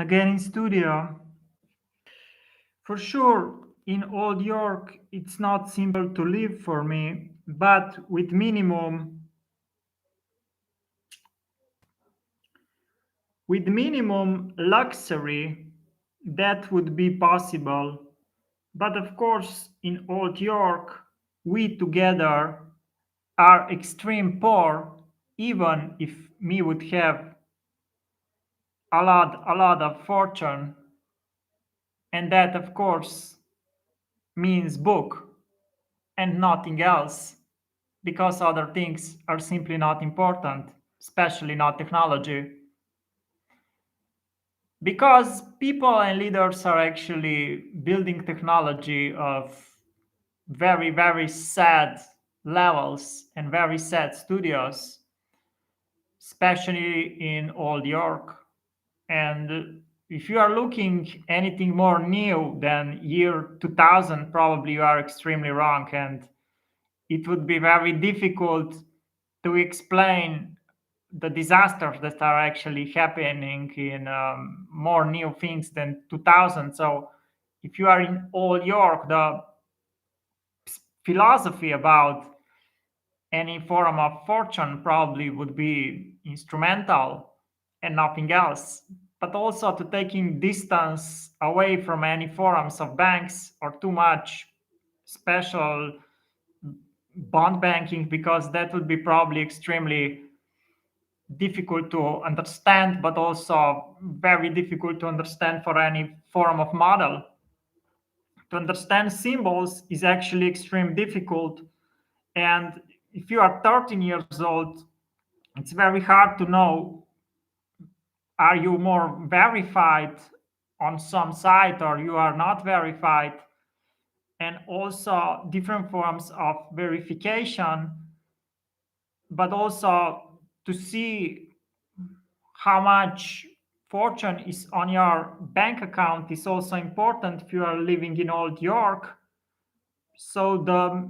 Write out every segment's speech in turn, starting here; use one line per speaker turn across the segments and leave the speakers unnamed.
Again in studio. For sure, in Old York, it's not simple to live for me, but with minimum luxury, that would be possible. But of course, in Old York, we together are extreme poor, even if me would have a lot of fortune, and that of course means book and nothing else, because other things are simply not important, especially not technology. Because people and leaders are actually building technology of very, very sad levels and very sad studios, especially in Old York. And if you are looking anything more new than year 2000, probably you are extremely wrong. And it would be very difficult to explain the disasters that are actually happening in more new things than 2000. So if you are in Old York, the philosophy about any form of fortune probably would be instrumental and nothing else. But also to taking distance away from any forms of banks or too much special bond banking, because that would be probably extremely difficult to understand, but also very difficult to understand for any form of model. To understand symbols is actually extremely difficult. And if you are 13 years old, it's very hard to know, are you more verified on some site or you are not verified, and also different forms of verification, but also to see how much fortune is on your bank account is also important if you are living in Old York. So the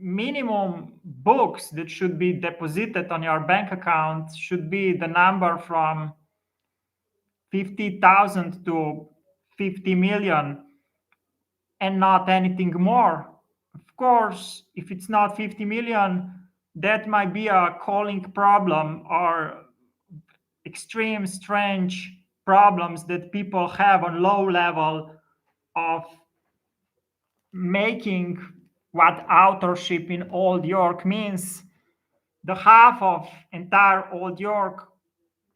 minimum books that should be deposited on your bank account should be the number from 50,000 to 50 million and not anything more. Of course, if it's not 50 million, that might be a calling problem or extreme strange problems that people have on low level of making what authorship in Old York means. The half of entire Old York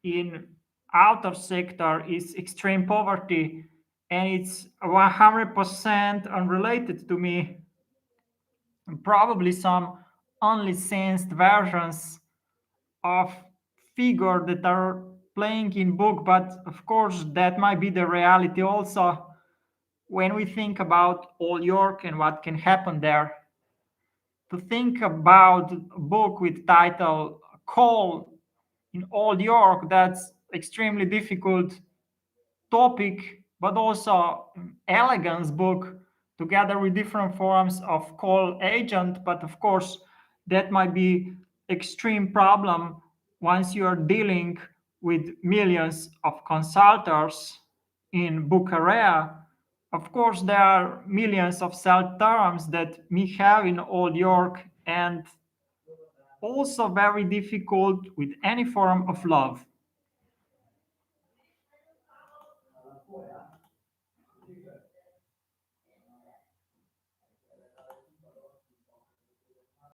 in outer sector is extreme poverty, and it's 100% unrelated to me. Probably some unlicensed versions of figure that are playing in book, but of course that might be the reality also when we think about Old York and what can happen there. To think about a book with title Call in Old York, that's extremely difficult topic, but also elegance book together with different forms of call agent. But of course, that might be extreme problem once you are dealing with millions of consultants in book area. Of course, there are millions of cell terms that we have in Old York, and also very difficult with any form of love.